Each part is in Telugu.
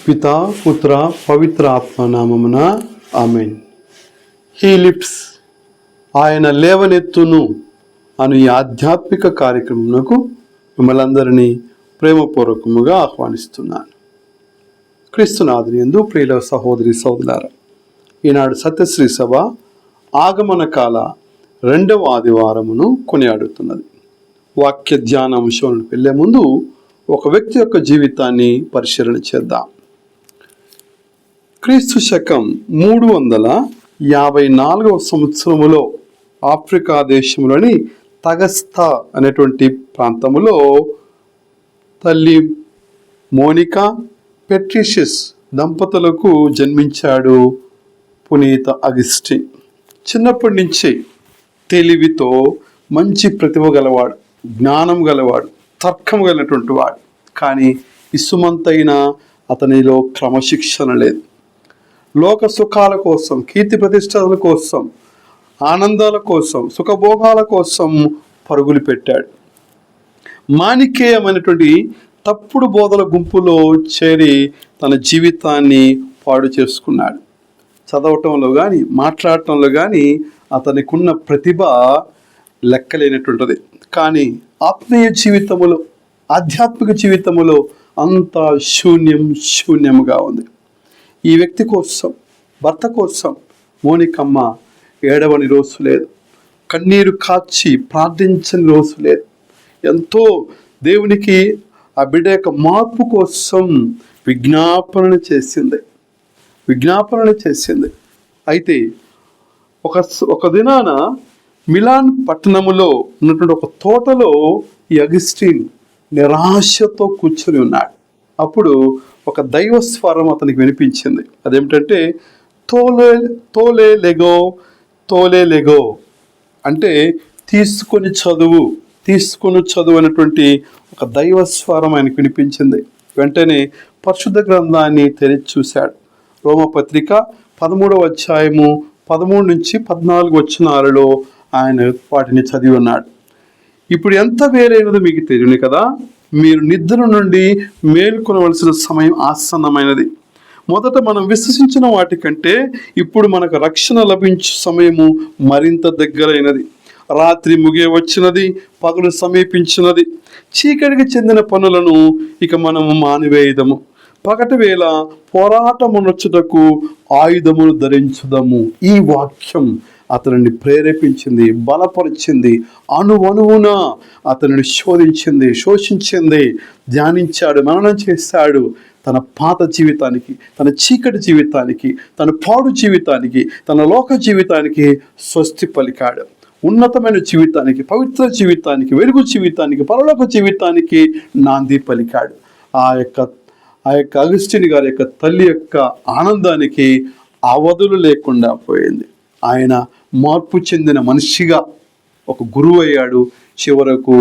పితా పుత్ర పవిత్ర ఆత్మ నామమున ఆమేన్. హీ లిఫ్ట్స్, ఆయన లేవనెత్తును అను ఈ ఆధ్యాత్మిక కార్యక్రమంకు మిమ్మల్ని అందరినీ ప్రేమపూర్వకముగా ఆహ్వానిస్తున్నాను. క్రీస్తునాథుని యందు ప్రియుల సహోదరి సహోదరులారా, ఈనాడు సత్యశ్రీ సభ ఆగమన కాల 2వ ఆదివారమును కొనియాడుతున్నది. వాక్య ధ్యాన అంశాలను వెళ్ళే ముందు ఒక వ్యక్తి యొక్క జీవితాన్ని పరిశీలన చేద్దాం. క్రీస్తు శకం 354 సంవత్సరములో ఆఫ్రికా దేశంలోని తగస్తా అనేటువంటి ప్రాంతములో తల్లి మోనికా పెట్రిషియస్ దంపతులకు జన్మించాడు పునీత అగస్టిన్. చిన్నప్పటి నుంచి తెలివితో మంచి ప్రతిభ గలవాడు, జ్ఞానం గలవాడు, తర్కం కలిగినటువంటి వాడు. కానీ ఇసుమంతైన అతనిలో క్రమశిక్షణ లేదు. లోక సుఖాల కోసం, కీర్తి ప్రతిష్టల కోసం, ఆనందాల కోసం, సుఖభోగాల కోసం పరుగులు పెట్టాడు. మాణికేయమైనటువంటి తప్పుడు బోధల గుంపులో చేరి తన జీవితాన్ని పాడు చేసుకున్నాడు. చదవటంలో కానీ మాట్లాడటంలో కానీ అతనికి ఉన్న ప్రతిభ లెక్కలేనటువంటిది. కానీ ఆత్మీయ జీవితములో, ఆధ్యాత్మిక జీవితములో అంతా శూన్యముగా ఉంది. ఈ వ్యక్తి కోసం, భర్త కోసం మోనికమ్మ ఏడవని రోజు లేదు, కన్నీరు కాచి ప్రార్థించని రోజు లేదు. ఎంతో దేవునికి ఆ బిడ్డ యొక్క మార్పు కోసం విజ్ఞాపన చేసింది. అయితే ఒక దినాన మిలాన్ పట్టణములో ఉన్నటువంటి ఒక తోటలో ఈ అగస్టిన్ నిరాశతో కూర్చొని ఉన్నాడు. అప్పుడు ఒక దైవ స్వరం అతనికి వినిపించింది. అదేమిటంటే తోలే లెగో అంటే తీసుకొని చదువు అనేటువంటి ఒక దైవ స్వరం ఆయనకు వినిపించింది. వెంటనే పరిశుద్ధ గ్రంథాన్ని తెరిచి చూశాడు. రోమపత్రిక 13వ అధ్యాయము 13 నుంచి 14 వచనాలలో ఆయన వాటిని చదివి ఉన్నాడు. ఇప్పుడు ఎంత వేరైనదో మీకు తెలియదు కదా. మీరు నిద్ర నుండి మేలుకొనవలసిన సమయం ఆసన్నమైనది. మొదట మనం విశ్వసించిన వాటికంటే ఇప్పుడు మనకు రక్షణ లభించే సమయము మరింత దగ్గరైనది. రాత్రి ముగే వచ్చినది, పగలు సమీపించినది. చీకటికి చెందిన పనులను ఇక మనము మానివేయదము. పగటి వేళ పోరాటమునొచ్చుటకు ఆయుధమును ధరించుదము. ఈ వాక్యం అతనిని ప్రేరేపించింది, బలపరిచింది, అణువణువున అతనిని శోధించింది, శోషించింది. ధ్యానించాడు, మననం చేశాడు. తన పాత జీవితానికి, తన చీకటి జీవితానికి, తన పాడు జీవితానికి, తన లోక జీవితానికి స్వస్తి పలికాడు. ఉన్నతమైన జీవితానికి, పవిత్ర జీవితానికి, వెలుగు జీవితానికి, పరలోక జీవితానికి నాంది పలికాడు. ఆ యొక్క అగస్టిన్ గారి యొక్క తల్లి యొక్క ఆనందానికి అవధులు లేకుండా పోయింది. ఆయన మార్పు చెందిన మనిషిగా ఒక గురువు అయ్యాడు. చివరకు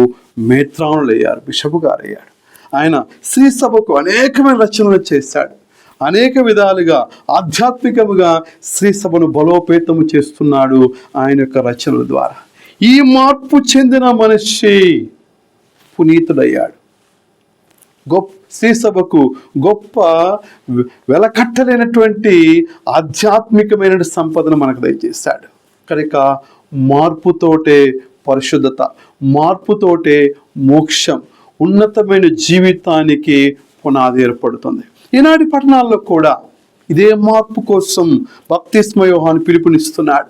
మేత్రానులయ్యారు, బిషపు గారు అయ్యాడు. ఆయన శ్రీ సభకు అనేకమైన రచనలు చేశాడు. అనేక విధాలుగా ఆధ్యాత్మికముగా శ్రీ సభను బలోపేతము చేస్తున్నాడు ఆయన యొక్క రచనల ద్వారా. ఈ మార్పు చెందిన మనిషి పునీతుడయ్యాడు. శ్రీ సభకు గొప్ప వెలకట్టలేనటువంటి ఆధ్యాత్మికమైన సంపదను మనకు దయచేశాడు. కనుక మార్పుతోటే పరిశుద్ధత, మార్పుతోటే మోక్షం, ఉన్నతమైన జీవితానికి పునాది ఏర్పడుతుంది. ఈనాటి పట్టణాల్లో కూడా ఇదే మార్పు కోసం బప్తిస్మ యోహాను పిలుపునిస్తున్నాడు.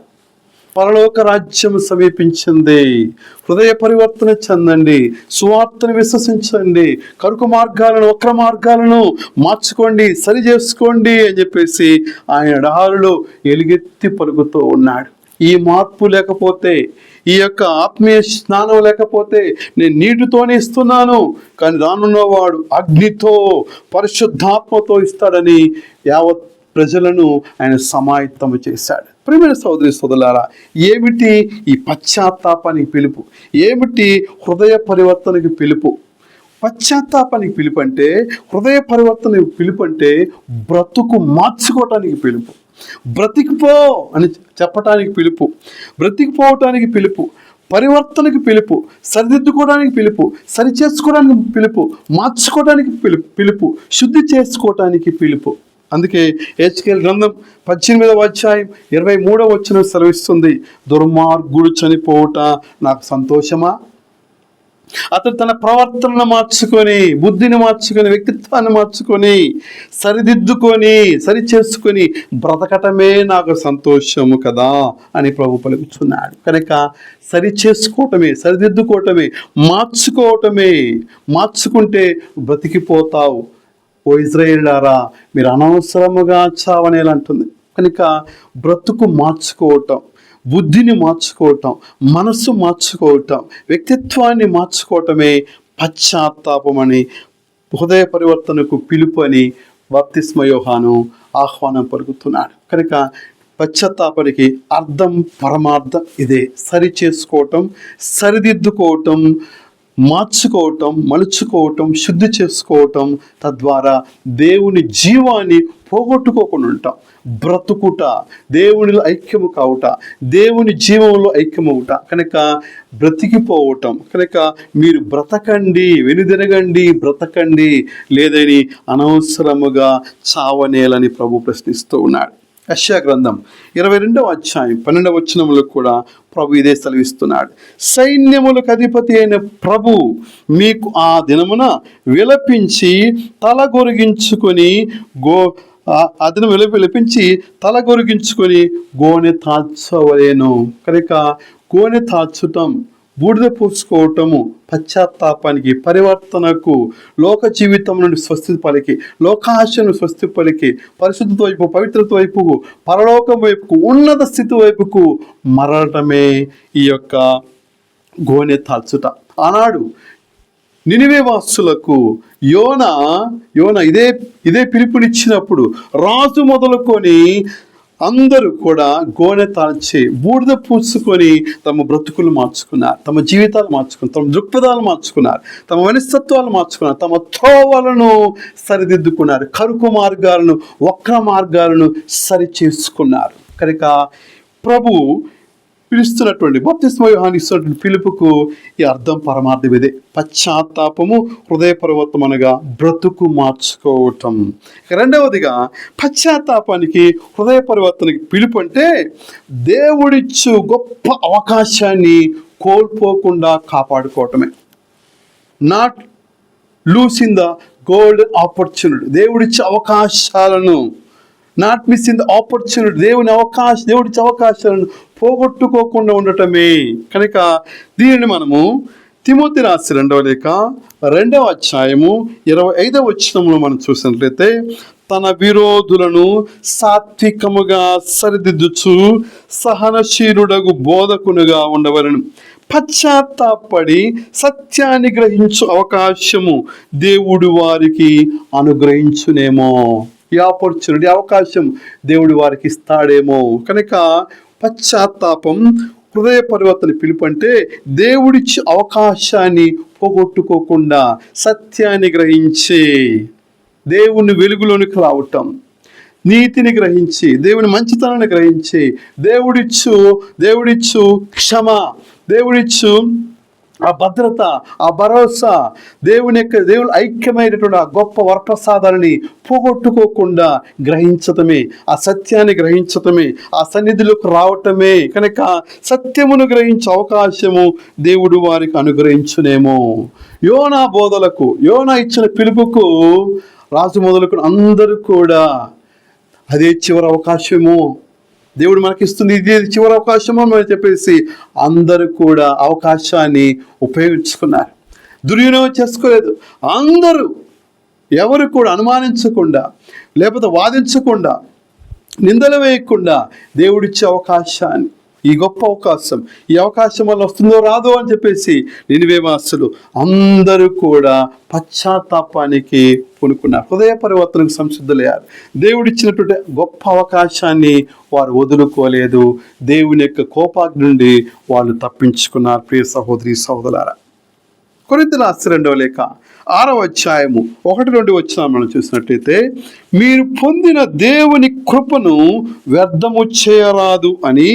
పరలోక రాజ్యం సమీపించింది, హృదయ పరివర్తన చెందండి, సువార్తను విశ్వసించండి, కరుకు మార్గాలను, వక్ర మార్గాలను మార్చుకోండి, సరి చేసుకోండి అని చెప్పేసి ఆయన ఎడారులో ఎలుగెత్తి పలుకుతూ ఉన్నాడు. ఈ మార్పు లేకపోతే, ఈ యొక్క ఆత్మీయ స్నానం లేకపోతే, నేను నీటితోనే ఇస్తున్నాను కానీ రానున్నవాడు అగ్నితో, పరిశుద్ధాత్మతో ఇస్తాడని యావత్ ప్రజలను ఆయన సమాయత్తము చేశాడు. ప్రియమైన సోదరి సోదరులారా, ఏమిటి ఈ పశ్చాత్తాపానికి పిలుపు? ఏమిటి హృదయ పరివర్తనకి పిలుపు? పశ్చాత్తాపానికి పిలుపు అంటే, హృదయ పరివర్తనకి పిలుపు అంటే బ్రతుకు మార్చుకోవటానికి పిలుపు. బ్రతికిపో అని చెప్పటానికి పిలుపు, బ్రతికిపోవటానికి పిలుపు. పరివర్తనకి పిలుపు, సరిదిద్దుకోవడానికి పిలుపు, సరి చేసుకోవడానికి పిలుపు, మార్చుకోవడానికి పిలుపు, శుద్ధి చేసుకోవడానికి పిలుపు. అందుకే హెచ్కేల్ గ్రంథం 18వ అధ్యాయం 23వ వచనం సెలవిస్తుంది, దుర్మార్గుడు చనిపోవుట నాకు సంతోషమా? అతడు తన ప్రవర్తనను మార్చుకొని, బుద్ధిని మార్చుకొని, వ్యక్తిత్వాన్ని మార్చుకొని, సరిదిద్దుకొని, సరి చేసుకొని బ్రతకటమే నాకు సంతోషము కదా అని ప్రభు పలుకుతున్నాడు. కనుక సరి చేసుకోవటమే, సరిదిద్దుకోవటమే, మార్చుకుంటే బ్రతికిపోతావు. ఓ ఇజ్రాయేలులారా, మీరు అనవసరముగా చావనేలంటుంది. కనుక బ్రతుకు మార్చుకోవటం, బుద్ధిని మార్చుకోవటం, మనస్సు మార్చుకోవటం, వ్యక్తిత్వాన్ని మార్చుకోవటమే పశ్చాత్తాపం అని, హృదయ పరివర్తనకు పిలుపు అని బాప్తిస్మ యోహాను ఆహ్వానం పలుకుతున్నాడు. కనుక పశ్చాత్తాపానికి అర్థం, పరమార్థం ఇదే. సరి చేసుకోవటం, సరిదిద్దుకోవటం, మార్చుకోవటం, మలుచుకోవటం, శుద్ధి చేసుకోవటం, తద్వారా దేవుని జీవాన్ని పోగొట్టుకోకుండా ఉంటాం. బ్రతుకుట, దేవునిలో ఐక్యము కావుట, దేవుని జీవంలో ఐక్యమవుట. కనుక బ్రతికిపోవటం. కనుక మీరు బ్రతకండి, వెనుదిరగండి, బ్రతకండి, లేదని అనవసరముగా చావనేలని ప్రభు ప్రశ్నిస్తూ ఉన్నాడు. యెషయా గ్రంథం 22వ అధ్యాయం 12వ వచనములో కూడా ప్రభు ఇదే సెలవిస్తున్నాడు, సైన్యములకు అధిపతి అయిన ప్రభు మీకు ఆ దినమున విలపించి తల గొరిగించుకొని తల గొరిగించుకొని గోనె తాల్చవలేను. కనుక గోనె తాల్చటం, బూడిద పోసుకోవటము పశ్చాత్తాపానికి, పరివర్తనకు, లోక జీవితం నుండి స్వస్తి పలికి, లోకాశను స్వస్తి పలికి, పరిశుద్ధత వైపు, పవిత్రత వైపుకు, పరలోకం వైపుకు, ఉన్నత స్థితి వైపుకు మరలటమే ఈ యొక్క గోనె తాల్చుట. ఆనాడు నినివే వాసులకు యోన ఇదే పిలుపునిచ్చినప్పుడు రాజు మొదలుకొని అందరూ కూడా గోనె తాల్చి, బూడిద పూసుకొని తమ బ్రతుకులు మార్చుకున్నారు, తమ జీవితాలు మార్చుకున్నారు, తమ దృక్పథాలు మార్చుకున్నారు, తమ మనస్తత్వాలు మార్చుకున్నారు, తమ త్రోవలను సరిదిద్దుకున్నారు, కరుకు మార్గాలను, వక్ర మార్గాలను సరి చేసుకున్నారు. కనుక ప్రభు పిలుస్తున్నటువంటి బాప్తిస్మ యోహాను ఇస్తున్నటువంటి పిలుపుకు ఈ అర్థం, పరమార్థం ఇదే. పశ్చాత్తాపము, హృదయ పరివర్తనం అనగా బ్రతుకు మార్చుకోవటం. రెండవదిగా పశ్చాత్తాపానికి, హృదయ పరివర్తనకి పిలుపు అంటే దేవుడిచ్చు గొప్ప అవకాశాన్ని కోల్పోకుండా కాపాడుకోవటమే. Not losing the golden opportunity, దేవుడిచ్చే అవకాశాలను, నాట్ మిస్సింగ్ ద ఆపర్చునిటీ, దేవుడిచ్చే అవకాశాలను పోగొట్టుకోకుండా ఉండటమే. కనుక దీనిని మనము తిమోతి రాసిన 2వ లేఖ 2వ అధ్యాయము 25వ వచనంలో మనం చూసినట్లయితే, తన విరోధులను సాత్వికముగా సరిదిద్దుచు సహనశీలుడగు బోధకునుగా ఉండవలను, పశ్చాత్తాపడి సత్యాన్ని గ్రహించు అవకాశము దేవుడు వారికి అనుగ్రహించునేమో. ఈ ఆపర్చునిటీ, అవకాశం దేవుడు వారికి ఇస్తాడేమో. కనుక పశ్చాత్తాపం, హృదయ పరివర్తన పిలుపు అంటే దేవుడిచ్చి అవకాశాన్ని పోగొట్టుకోకుండా సత్యాన్ని గ్రహించి, దేవుని వెలుగులోనికి రావటం, నీతిని గ్రహించి, దేవుని మంచితనాన్ని గ్రహించి, దేవుడిచ్చు క్షమ, దేవుడిచ్చు ఆ భద్రత, ఆ భరోసా, దేవుని ఐక్యమైనటువంటి ఆ గొప్ప వరప్రసాదాలని పోగొట్టుకోకుండా గ్రహించటమే, ఆ సత్యాన్ని గ్రహించటమే, ఆ సన్నిధిలోకి రావటమే. కనుక సత్యమును గ్రహించే అవకాశము దేవుడు వారికి అనుగ్రహించునేమో. యోనా బోధలకు, యోనా ఇచ్చిన పిలుపుకు రాజు మొదలుకొని అందరూ కూడా అదే చివరి అవకాశము, దేవుడు మనకిస్తుంది, ఇది చివరి అవకాశము అని చెప్పేసి అందరూ కూడా అవకాశాన్ని ఉపయోగించుకున్నారు, దుర్వినియోగం చేసుకోలేదు. అందరూ, ఎవరు కూడా అనుమానించకుండా, లేకపోతే వాదించకుండా, నిందలు వేయకుండా దేవుడిచ్చే అవకాశాన్ని, ఈ గొప్ప అవకాశం, ఈ అవకాశం వల్ల వస్తుందో రాదో అని చెప్పేసి నినివే వాసులు అందరూ కూడా పశ్చాత్తాపానికి పూనుకున్నారు, హృదయ పరివర్తనకు సంసిద్ధులయ్యారు. దేవుడిచ్చినటువంటి గొప్ప అవకాశాన్ని వారు వదులుకోలేదు, దేవుని యొక్క కోపాగ్ని నుండి వాళ్ళు తప్పించుకున్నారు. ప్రియ సహోదరి సహోదరులారా, కొరింథీయుల 2వ లేఖ 6వ అధ్యాయము 1-2 వచనాలు మనం చూసినట్లయితే, మీరు పొందిన దేవుని కృపను వ్యర్థము చేయరాదు అని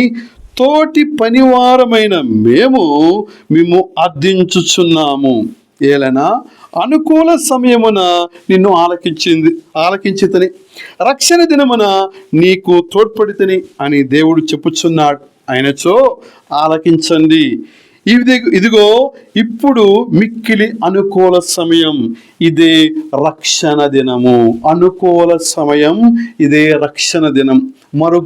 తోటి పనివారమైన మేము అర్థించుచున్నాము. ఏలనా అనుకూల సమయమున నిన్ను ఆలకించితని, రక్షణ దినమున నీకు తోడ్పడితని అని దేవుడు చెప్పుచున్నాడు. ఆయనచో ఆలకించండి. ఇదిగో ఇప్పుడు మిక్కిలి అనుకూల సమయం, ఇదే రక్షణ దినము. అనుకూల సమయం, ఇదే రక్షణ దినం. మరో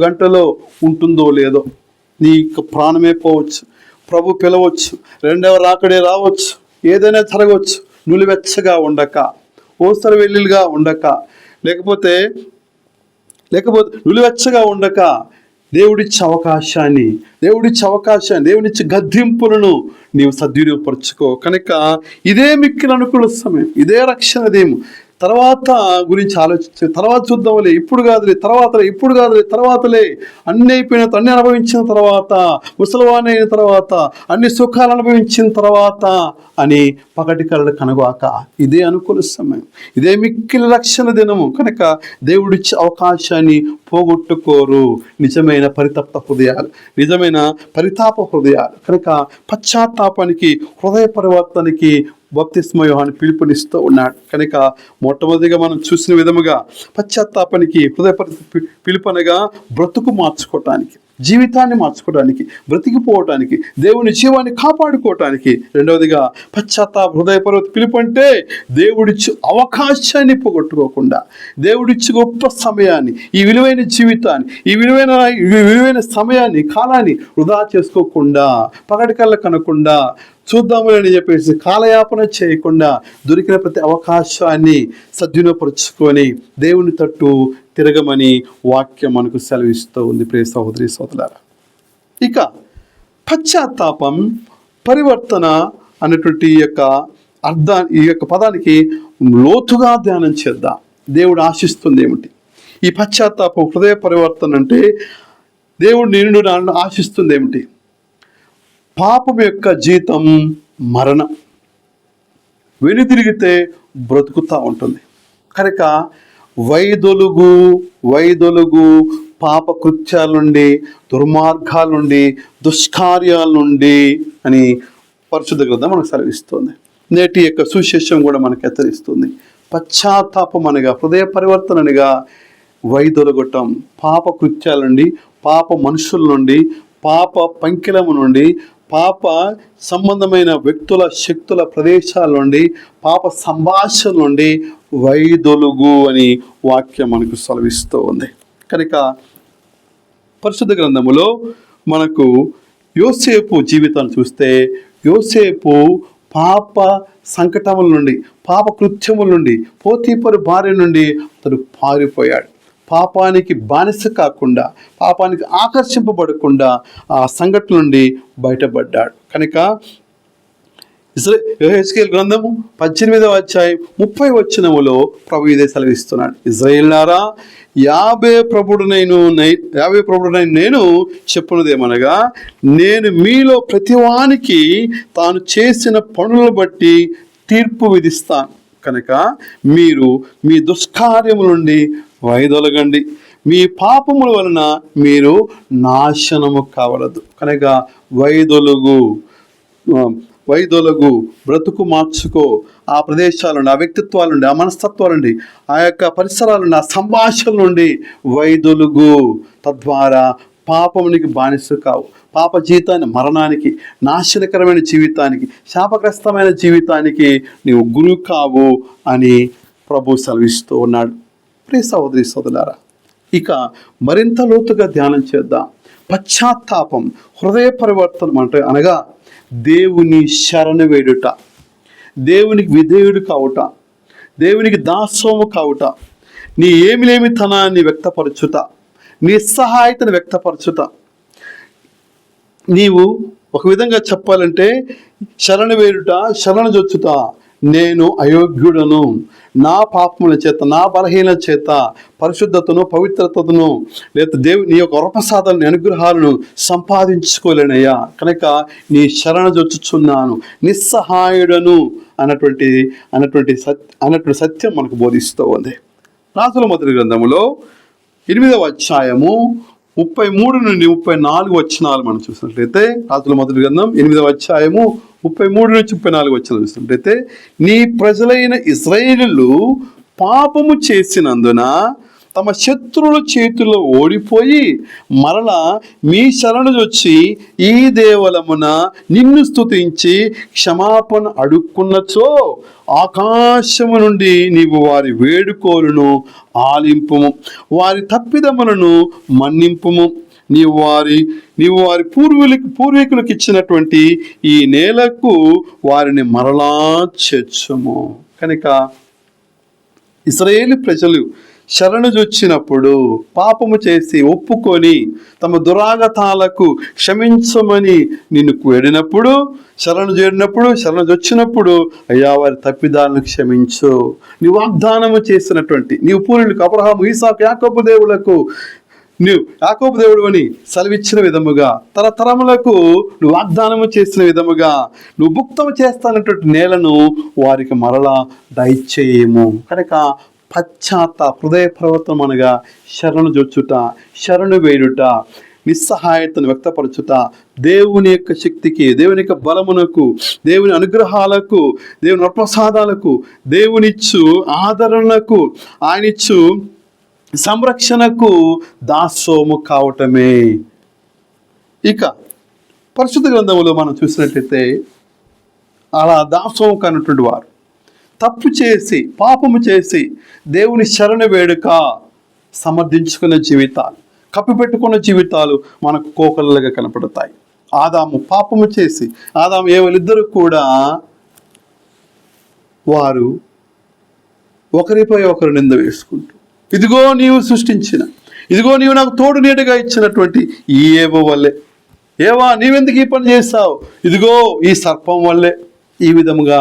గంటలో ఉంటుందో లేదో, నీకు ప్రాణమే పోవచ్చు, ప్రభు పిలవచ్చు, రెండవ రాకడే రావచ్చు, ఏదైనా జరగవచ్చు. నులివెచ్చగా ఉండక, ఓసర వెల్లులుగా ఉండక, లేకపోతే నులివెచ్చగా ఉండక దేవుడిచ్చే అవకాశాన్ని, దేవునిచ్చే గద్దింపులను నీవు సద్వినియోగపరచుకో. కనుక ఇదే మిక్కిలి అనుకూల సమయం, ఇదే రక్షణ దేము. తర్వాత గురించి ఆలోచించే, తర్వాత చూద్దాంలే, ఇప్పుడు కాదులే, తర్వాతలే అన్నీ అయిపోయిన, అన్ని అనుభవించిన తర్వాత, ముసలివాణి అయిన తర్వాత, అన్ని సుఖాలు అనుభవించిన తర్వాత అని పగటి కలలు కనుగాక. ఇదే అనుకూల సమయం, ఇదే మిక్కిలి రక్షణ దినము. కనుక దేవుడిచ్చే అవకాశాన్ని పోగొట్టుకోరు నిజమైన పరితాప హృదయాలు. కనుక పశ్చాత్తాపానికి, హృదయ పరివర్తనకి బప్తిస్మ యోహాను పిలుపునిస్తూ ఉన్నాడు. కనుక మొట్టమొదటిగా మనం చూసిన విధముగా పశ్చాత్తాపానికి, హృదయ పిలుపనగా బ్రతుకు మార్చుకోవటానికి, జీవితాన్ని మార్చుకోవడానికి, బ్రతికిపోవటానికి, దేవుని జీవాన్ని కాపాడుకోవటానికి. రెండవదిగా హృదయపూర్వక పిలుపు అంటే దేవుడిచ్చి అవకాశాన్ని పోగొట్టుకోకుండా, దేవుడిచ్చి గొప్ప సమయాన్ని, ఈ విలువైన జీవితాన్ని, ఈ విలువైన సమయాన్ని, కాలాన్ని వృధా చేసుకోకుండా, పగటి కళ్ళ కనకుండా, చూద్దామని చెప్పేసి కాలయాపన చేయకుండా దొరికిన ప్రతి అవకాశాన్ని సద్వినియోగపరుచుకొని దేవుని తట్టు తిరగమని వాక్యం మనకు సెలవిస్తూ ఉంది. ప్రియ సహోదరి సోదరులారా, ఇక పశ్చాత్తాపం, పరివర్తన అనేటువంటి ఈ యొక్క పదానికి లోతుగా ధ్యానం చేద్దాం. దేవుడు ఆశిస్తుంది ఏమిటి? ఈ పశ్చాత్తాపం, హృదయ పరివర్తన అంటే దేవుడు నిన్ను నన్ను ఆశిస్తుంది ఏమిటి? పాపం యొక్క జీతం మరణం, వెనుదిరిగితే బ్రతుకుతూ ఉంటుంది. కనుక వైదొలుగు పాప కృత్యాల నుండి, దుర్మార్గాల నుండి, దుష్కార్యాల నుండి అని పరిశుద్ధ గ్రంథం మనకు సెలవిస్తుంది. నేటి యొక్క సుశేషం కూడా మనకు హెచ్చరిస్తుంది. పశ్చాత్తాపం అనగా, హృదయ పరివర్తన అనగా వైదొలగటం, పాప కృత్యాల నుండి, పాప మనుషుల నుండి, పాప పంకిలము నుండి, పాప సంబంధమైన వ్యక్తుల, శక్తుల, ప్రదేశాల నుండి, పాప సంభాషణ నుండి వైదొలుగు అని వాక్యం మనకు సెలవిస్తూ ఉంది. కనుక పరిశుద్ధ గ్రంథములో మనకు యోసేపు జీవితాన్ని చూస్తే, యోసేపు పాప సంకటముల నుండి, పాప కృత్యముల నుండి, పోతీఫరు భార్య నుండి అతడు పారిపోయాడు. పాపానికి బానిస కాకుండా, పాపానికి ఆకర్షింపబడకుండా ఆ సంఘటన నుండి బయటపడ్డాడు. కనుక యెహెజ్కేలు గ్రంథము 18వ అధ్యాయం 30వ వచనములో ప్రభు ఇదే సెలవిస్తున్నాడు. ఇశ్రాయేలులారా, యావే ప్రభుడునైన నేను చెప్పున్నదేమనగా, నేను మీలో ప్రతివానికి తాను చేసిన పనులను బట్టి తీర్పు విధిస్తాను. కనుక మీరు మీ దుష్కార్యముల నుండి వైదొలగండి, మీ పాపముల వలన మీరు నాశనము కావలదు. కనుక వైదొలుగు, బ్రతుకు మార్చుకో. ఆ ప్రదేశాల నుండి, ఆ వ్యక్తిత్వాల నుండి, ఆ మనస్తత్వాల నుండి, ఆ యొక్క పరిసరాల నుండి, ఆ సంభాషణ నుండి వైదొలుగు. తద్వారా పాపమునికి బానిస కావు. పాప జీవితాన్ని, మరణానికి, నాశనకరమైన జీవితానికి, శాపగ్రస్తమైన జీవితానికి నీవు గురి కావు అని ప్రభు సెలవిస్తూ ఉన్నాడు. ప్రియ సహోదరి సోదరులారా, ఇక మరింత లోతుగా ధ్యానం చేద్దాం. పశ్చాత్తాపం, హృదయ పరివర్తనం అంటే అనగా దేవుని శరణు వేడుట, దేవునికి విధేయుడు కావుట, దేవునికి దాసోము కావుట, నీ ఏమిలేమితనాన్ని వ్యక్తపరచుట, నిస్సహాయతను వ్యక్తపరచుట. నీవు ఒక విధంగా చెప్పాలంటే శరణు వేడుట, శరణు జొచ్చుట. నేను అయోగ్యుడను, నా పాపముల చేత, నా బలహీనత చేత పరిశుద్ధతను, పవిత్రతను, లేదా నీ యొక్క వరప్రసాదాలను, అనుగ్రహాలను సంపాదించుకోలేనయ్యా. కనుక నీ శరణ జొచ్చుచున్నాను, నిస్సహాయుడను అన్నటువంటి సత్యం మనకు బోధిస్తూ ఉంది. రాజుల మొదటి గ్రంథములో 8వ అధ్యాయము 33 నుండి 34 వచనాలు మనం చూసినట్లయితే రాజుల మొదటి గ్రంథం 8వ అధ్యాయము 33 నుంచి 34 వచనాలు చూసినట్లయితే, నీ ప్రజలైన ఇశ్రాయేలీయులు పాపము చేసినందున తమ శత్రువుల చేతుల్లో ఓడిపోయి మరలా మీ శరణుజొచ్చి ఈ దేవలమున నిన్ను స్తుతించి క్షమాపణ అడుక్కున్నచో ఆకాశము నుండి నీవు వారి వేడుకోలును ఆలింపుము, వారి తప్పిదములను మన్నింపుము. నీవు వారి పూర్వీకులకు ఇచ్చినటువంటి ఈ నేలకు వారిని మరలా చేర్చుము. కనుక ఇశ్రాయేలు ప్రజలు శరణుజొచ్చినప్పుడు, పాపము చేసి ఒప్పుకొని తమ దురాగతాలకు క్షమించమని నిన్ను వేడినప్పుడు, శరణుజొచ్చినప్పుడు అయ్యా వారి తప్పిదాలను క్షమించు. నీ వాగ్దానము చేసినటువంటి నీవు పూర్వీకులకు అబ్రహాము, ఇస్సాకు, యాకోబు దేవులకు నువ్వు యాకోబు దేవుడు అని సెలవిచ్చిన విధముగా, తరతరములకు నువ్వు వాగ్దానము చేసిన విధముగా నువ్వు భుక్తము చేస్తానటువంటి నేలను వారికి మరలా దయచేయము. కనుక హృదయ పర్వతం అనగా శరణు జొచ్చుట, శరణు వేడుట, నిస్సహాయతను వ్యక్తపరచుట, దేవుని యొక్క శక్తికి, దేవుని యొక్క బలమునకు, దేవుని అనుగ్రహాలకు, దేవుని వరప్రసాదాలకు, దేవునిచ్చు ఆదరణకు, ఆయనిచ్చు సంరక్షణకు దాసోము కావటమే. ఇక పరిశుద్ధ గ్రంథంలో మనం చూసినట్లయితే అలా దాసోము కానటువంటి వారు తప్పు చేసి, పాపము చేసి దేవుని శరణు వేడుక సమర్థించుకున్న జీవితాలు, కప్పిపెట్టుకున్న జీవితాలు మనకు కోకలలుగా కనపడతాయి. ఆదాము పాపము చేసి, ఆదాము ఏవలిద్దరూ కూడా వారు ఒకరిపై ఒకరు నింద వేసుకుంటూ, ఇదిగో నీవు సృష్టించిన, ఇదిగో నీవు నాకు తోడు నీడగా ఇచ్చినటువంటి ఈ ఏవో వల్లే, ఏవా నీవెందుకు ఈ పని చేస్తావు, ఇదిగో ఈ సర్పం వల్లే, ఈ విధముగా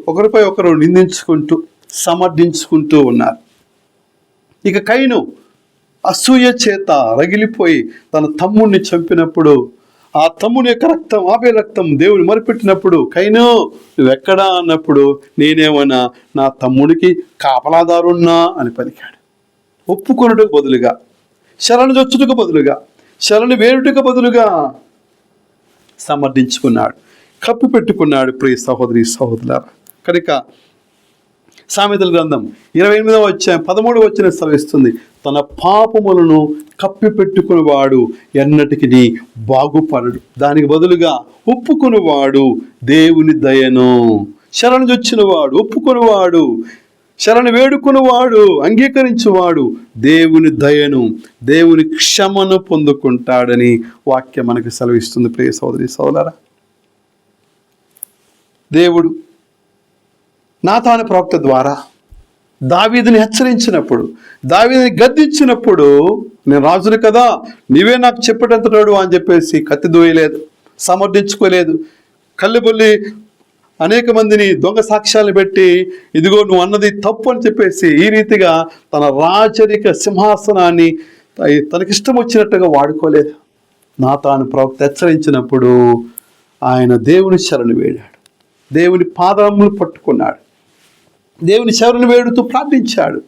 ఒకరిపై ఒకరు నిందించుకుంటూ సమర్థించుకుంటూ ఉన్నారు. ఇక కయీను అసూయ చేత రగిలిపోయి తన తమ్ముడిని చంపినప్పుడు, ఆ తమ్ముని యొక్క రక్తం, ఆబేలు రక్తం దేవుని మొరపెట్టినప్పుడు, కయీను నువ్వెక్కడా అన్నప్పుడు, నేనేమన్నా నా తమ్ముడికి కాపలాదారున్నా అని పలికాడు. ఒప్పుకొనుటకు బదులుగా, శరణుజొచ్చుటకు బదులుగా, శరణు వేడుటకు బదులుగా సమర్థించుకున్నాడు, కప్పిపెట్టుకున్నాడు. ప్రియ సహోదరి సహోదరులారా, కనుక సామెతల గ్రంథం 28వ అధ్యాయం 13వ వచనం సెలవిస్తుంది, తన పాపములను కప్పిపెట్టుకునేవాడు ఎన్నటికి బాగుపడడు, దానికి బదులుగా ఒప్పుకునేవాడు దేవుని దయను, శరణుజొచ్చినవాడు, ఒప్పుకునేవాడు, శరణు వేడుకునేవాడు, అంగీకరించేవాడు దేవుని దయను, దేవుని క్షమను పొందుకుంటాడని వాక్యం మనకు సెలవిస్తుంది. ప్రియ సహోదరి సహోదరులారా, దేవుడు నాతాను ప్రవక్త ద్వారా దావీదుని హెచ్చరించినప్పుడు, దావీదుని గద్దించినప్పుడు, నేను రాజుని కదా, నీవే నాకు చెప్పేటంతడు అని చెప్పేసి కత్తి దూయలేదు, సమర్థించుకోలేదు, కళ్ళుబొల్లి అనేక మందిని దొంగ సాక్ష్యాలను పెట్టి ఇదిగో నువ్వు అన్నది తప్పు అని చెప్పేసి ఈ రీతిగా తన రాజరిక సింహాసనాన్ని తనకిష్టం వచ్చినట్టుగా వాడుకోలేదు. నాతాను ప్రవక్త హెచ్చరించినప్పుడు ఆయన దేవుని శరణు వేడాడు, దేవుని పాదములు పట్టుకున్నాడు, దేవుని శరణు వేడుతూ ప్రార్థించాడు.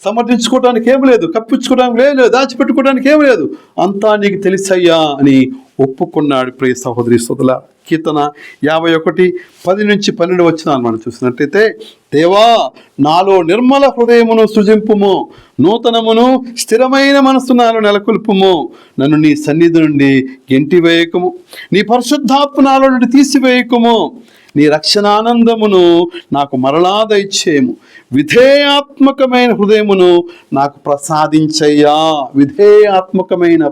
సమర్థించుకోవడానికి ఏం లేదు, కప్పించుకోవడానికి లేదు, దాచిపెట్టుకోవడానికి ఏం లేదు, అంతా నీకు తెలుసయ్యా అని ఒప్పుకున్నాడు. ప్రియ సహోదరి సోదరుల, కీర్తన 51:10-12 వచనాలు మనం చూసినట్లయితే, దేవా నాలో నిర్మల హృదయమును సృజింపుము, నూతనమును స్థిరమైన మనసు నాలో నెలకొల్పుము, నన్ను నీ సన్నిధి నుండి గెంటివేయకము, నీ పరిశుద్ధాత్మ నాలో నుండి తీసివేయకము, నీ రక్షణానందమును నాకు మరలా దయచేయము, విధేయాత్మకమైన హృదయమును నాకు ప్రసాదించయ్యా, విధేయాత్మకమైన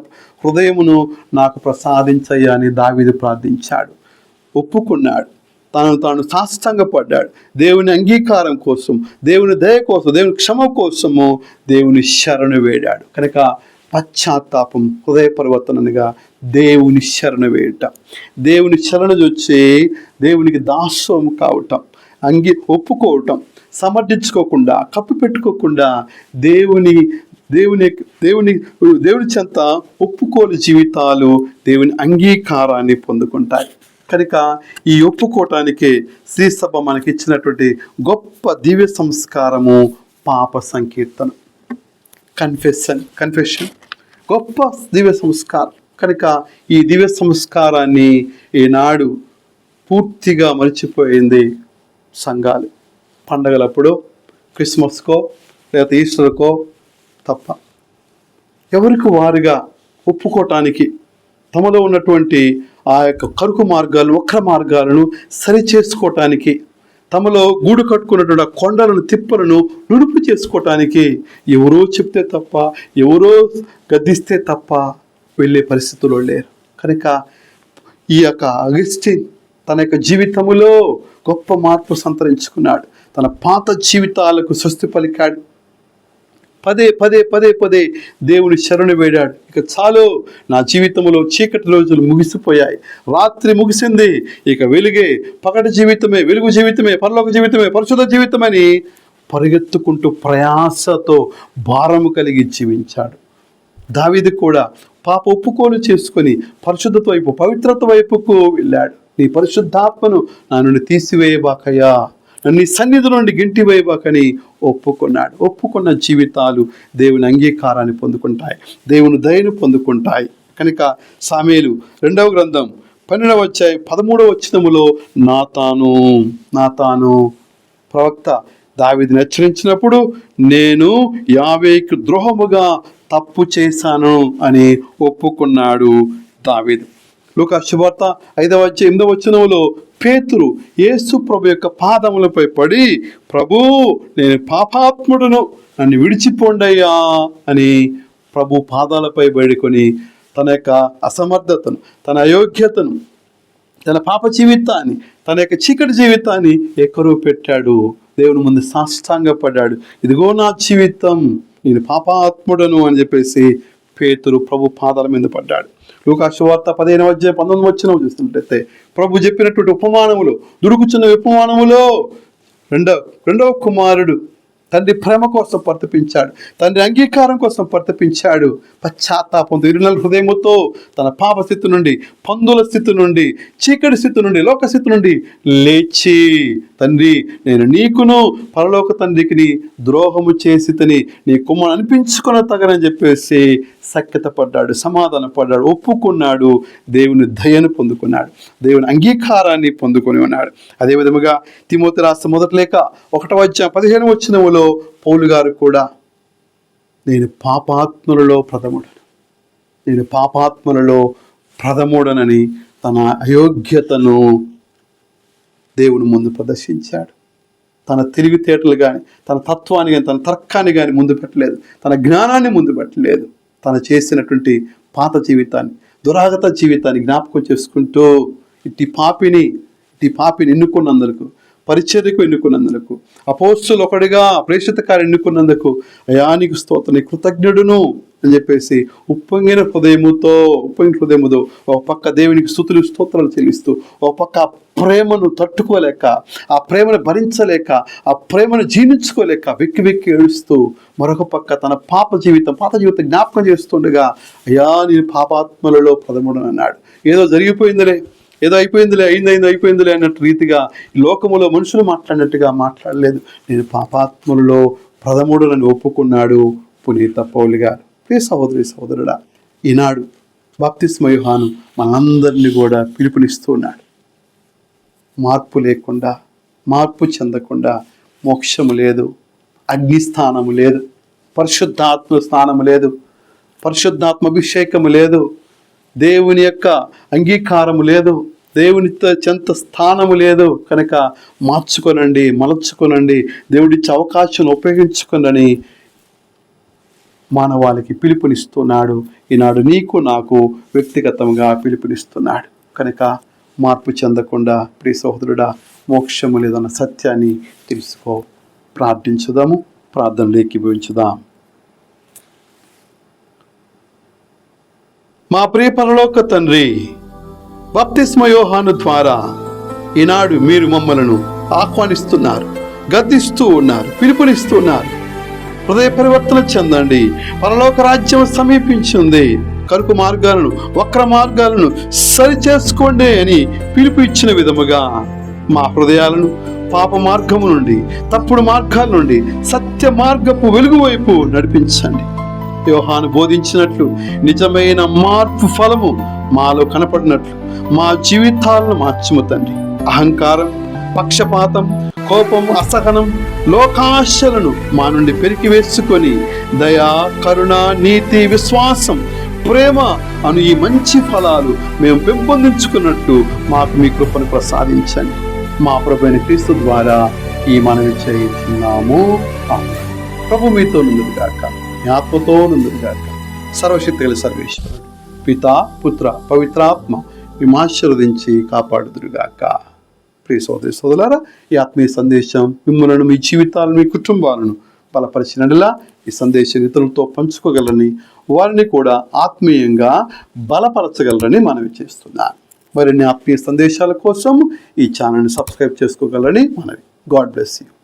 హృదయమును నాకు ప్రసాదించయ్యా అని దావీదు ప్రార్థించాడు, ఒప్పుకున్నాడు, తాను సాష్టాంగపడ్డాడు. దేవుని అంగీకారం కోసం, దేవుని దయ కోసం, దేవుని క్షమ కోసము దేవుని శరణు వేడాడు. కనుక పశ్చాత్తాపం, హృదయ పరివర్తనగా దేవుని శరణు వేయటం, దేవుని శరణు వచ్చి దేవునికి దాసోము కావటం, ఒప్పుకోవటం, సమర్థించుకోకుండా, కప్పిపెట్టుకోకుండా దేవుని చెంత ఒప్పుకోని జీవితాలు దేవుని అంగీకారాన్ని పొందుకుంటాయి. కనుక ఈ ఒప్పుకోవటానికి శ్రీసభ మనకి ఇచ్చినటువంటి గొప్ప దివ్య సంస్కారము పాప సంకీర్తన. కన్ఫెషన్ గొప్ప దివ్య సంస్కారం. కనుక ఈ దివ్య సంస్కారాన్ని ఈనాడు పూర్తిగా మర్చిపోయింది సంఘాలు. పండగలప్పుడు, క్రిస్మస్కో లేకపోతే ఈస్టర్కో తప్ప ఎవరికి వారుగా ఒప్పుకోవటానికి, తమలో ఉన్నటువంటి ఆ యొక్క కరుకు మార్గాలను, వక్ర మార్గాలను సరి చేసుకోవటానికి, తమలో గూడు కట్టుకున్నటువంటి కొండలను, తిప్పలను నుడుపు చేసుకోవటానికి ఎవరో చెప్తే తప్ప, ఎవరో గద్దిస్తే తప్ప వెళ్ళే పరిస్థితుల్లో లేరు. కనుక ఈ యొక్క అగస్టిన్ తన యొక్క జీవితంలో గొప్ప మార్పు సంతరించుకున్నాడు. తన పాత జీవితాలకు స్వస్తి పలికాడు. పదే పదే పదే పదే దేవుని శరణు వేడాడు. ఇక చాలు, నా జీవితంలో చీకటి రోజులు ముగిసిపోయాయి, రాత్రి ముగిసింది, ఇక వెలుగే, పగటి జీవితమే, వెలుగు జీవితమే, పరలోక జీవితమే, పరిశుద్ధ జీవితమని పరిగెత్తుకుంటూ ప్రయాసతో భారము కలిగి జీవించాడు. దావీదు కూడా పాప ఒప్పుకోలు చేసుకొని పరిశుద్ధత వైపు, పవిత్రత వైపుకు వెళ్ళాడు. నీ పరిశుద్ధాత్మను నా నుండి తీసివేయబాకయ్యా, నీ సన్నిధి నుండి గింటివేయబాకని ఒప్పుకున్నాడు. ఒప్పుకున్న జీవితాలు దేవుని అంగీకారాన్ని పొందుకుంటాయి, దేవుని దయను పొందుకుంటాయి. కనుక సామెలు 2వ గ్రంథం 12వ అధ్యాయం 13వ వచనములో నాతాను ప్రవక్త దావీదుని హెచ్చరించినప్పుడు, నేను యావేకు ద్రోహముగా తప్పు చేశాను అని ఒప్పుకున్నాడు దావీదు. లూకా శుభవార్త 5వ అధ్యాయం 8వ వచనంలో పేతురు యేసు ప్రభు యొక్క పాదములపై పడి, ప్రభు, నేను పాపాత్ముడును, నన్ను విడిచిపోండయ్యా అని ప్రభు పాదాలపై వేడుకొని తన యొక్క అసమర్థతను, తన అయోగ్యతను, తన పాప జీవితాన్ని, తన యొక్క చీకటి జీవితాన్ని ఎక్కరో పెట్టాడు. దేవుని ముందు సాష్టాంగపడ్డాడు. ఇదిగో నా జీవితం, నేను పాపాత్ముడను అని చెప్పేసి పేతురు ప్రభు పాదాల మీద పడ్డాడు. లూకా సువార్త 15వ అధ్యాయం 19వ వచనం చూస్తున్నట్లయితే, ప్రభు చెప్పినటువంటి ఉపమానములు, దుడుకుచున్న ఉపమానములో రెండవ కుమారుడు తండ్రి ప్రేమ కోసం ప్రతిపించాడు, తండ్రి అంగీకారం కోసం ప్రతిపించాడు. పశ్చాత్తాపంతో, ఇరునల హృదయముతో తన పాప స్థితి నుండి, పందుల స్థితి నుండి, చీకటి స్థితి నుండి, లోక స్థితి నుండి లేచి, తండ్రి, నేను నీకును పరలోక తండ్రికి ద్రోహము చేసి నీ కుమారుని అనిపించుకున్న తగనని చెప్పేసి సఖ్యత పడ్డాడు, సమాధాన పడ్డాడు, ఒప్పుకున్నాడు, దేవుని దయను పొందుకున్నాడు, దేవుని అంగీకారాన్ని పొందుకొని ఉన్నాడు. అదేవిధముగా తిమోతి రాష్ట్ర మొదటి లేఖ 1వ అధ్యాయం 15వ వచనములో పౌలు గారు కూడా, నేను పాపాత్ములలో ప్రథముడనని తన అయోగ్యతను దేవుని ముందు ప్రదర్శించాడు. తన తెలివితేటలు కానీ, తన తత్వాన్ని కానీ, తన తర్కాన్ని కానీ ముందు పెట్టలేదు, తన జ్ఞానాన్ని ముందు పెట్టలేదు. తను చేసినటువంటి పాత జీవితాన్ని, దురాగత జీవితాన్ని జ్ఞాపకం చేసుకుంటూ ఇట్టి పాపిని ఎన్నుకున్నందుకు, పరిచర్యకు ఎన్నుకున్నందుకు, అపోస్తులు ఒకడిగా ప్రేషిత కార్యం ఎన్నుకున్నందుకు అయా నీకు స్తోత్రం, కృతజ్ఞుడును అని చెప్పేసి ఉప్పొంగిన హృదయముతో ఒక పక్క దేవునికి స్తుతులు స్తోత్రాలు చెల్లిస్తూ, ఒక పక్క ఆ ప్రేమను తట్టుకోలేక, ఆ ప్రేమను భరించలేక, ఆ ప్రేమను జీర్ణించుకోలేక వెక్కి ఏడుస్తూ, మరొక పక్క తన పాత జీవితం జ్ఞాపకం చేస్తుండగా, అయ్యా నేను పాపాత్మలలో ప్రథముడు అన్నాడు. ఏదో జరిగిపోయిందిలే, ఏదో అయిపోయిందిలే అన్నట్టు రీతిగా ఈ లోకములో మనుషులు మాట్లాడినట్టుగా మాట్లాడలేదు. నేను పాపాత్మలలో ప్రథముడు నన్ను ఒప్పుకున్నాడు పునీత పౌలు గారు. ప్రియ సహోదరుడా, ఈనాడు బాప్తిస్మ యోహాను మనందరినీ కూడా పిలుపునిస్తూ ఉన్నాడు. మార్పు లేకుండా, మార్పు చెందకుండా మోక్షము లేదు, అగ్నిస్థానము లేదు, పరిశుద్ధాత్మ స్నానము లేదు, పరిశుద్ధాత్మ అభిషేకము లేదు, దేవుని యొక్క అంగీకారము లేదు, దేవుని చెంత స్థానము లేదు. కనుక మలచుకొనండి, దేవుడిచ్చే అవకాశం ఉపయోగించుకొనని మానవాళికి పిలుపునిస్తున్నాడు. ఈనాడు నీకు నాకు వ్యక్తిగతంగా పిలుపునిస్తున్నాడు. కనుక మార్పు చెందకుండా ప్రియ సహోదరుడా, మోక్షము లేదన్న సత్యాన్ని తెలుసుకో. ప్రార్థించుదాము, ప్రార్థనలు ఏకీభవించుదాం. మా ప్రియ పరలోక తండ్రి, బాప్తిస్మ యోహాను ద్వారా ఈనాడు మీరు మమ్మలను ఆహ్వానిస్తున్నారు, గద్దిస్తూ ఉన్నారు, పిలుపునిస్తున్నారు. హృదయ పరివర్తన చెందండి, పరలోక రాజ్యం సమీపించింది, కరుకు మార్గాలను, వక్ర మార్గాలను సరి చేసుకోండి అని పిలుపు ఇచ్చిన విధముగా మా హృదయాలను పాప మార్గము నుండి, తప్పుడు మార్గాల నుండి సత్య మార్గపు వెలుగు వైపు నడిపించండి. యోహాను బోధించినట్లు నిజమైన మార్పు ఫలము మాలో కనపడినట్లు మా జీవితాలను మార్చుము తండ్రి. అహంకారం, పక్షపాతం, కోపం, అసహనం, లోకాశలను మా నుండి పెరికివేసుకొని దయా, కరుణ, నీతి, విశ్వాసం, ప్రేమ అను ఈ మంచి ఫలాలు మేము పెంపొందించుకున్నట్టు మాకు మీ కృపను ప్రసాదించండి. మా ప్రభువైన క్రీస్తు ద్వారా ఈ మనవి చేయుచున్నాము. ఆమేన్. ప్రభు మీతో నుండుగాక, మీ ఆత్మతో నుండుగాక. సర్వశక్తి గల సర్వేశ్వరుడు పితా, పుత్ర, పవిత్రాత్మ మేము ఆశీర్వదించి కాపాడుదురుగాక. ప్రియ సోదరి సోదరులారా, ఈ ఆత్మీయ సందేశం మిమ్మల్ని, మీ జీవితాలను, మీ కుటుంబాలను బలపరిచినట్లా ఈ సందేశం ఇతరులతో పంచుకోగలరని, వారిని కూడా ఆత్మీయంగా బలపరచగలరని మనవి చేస్తున్నాను. మరిన్ని ఆత్మీయ సందేశాల కోసం ఈ ఛానల్ని సబ్స్క్రైబ్ చేసుకోగలరని మనవి. God bless you.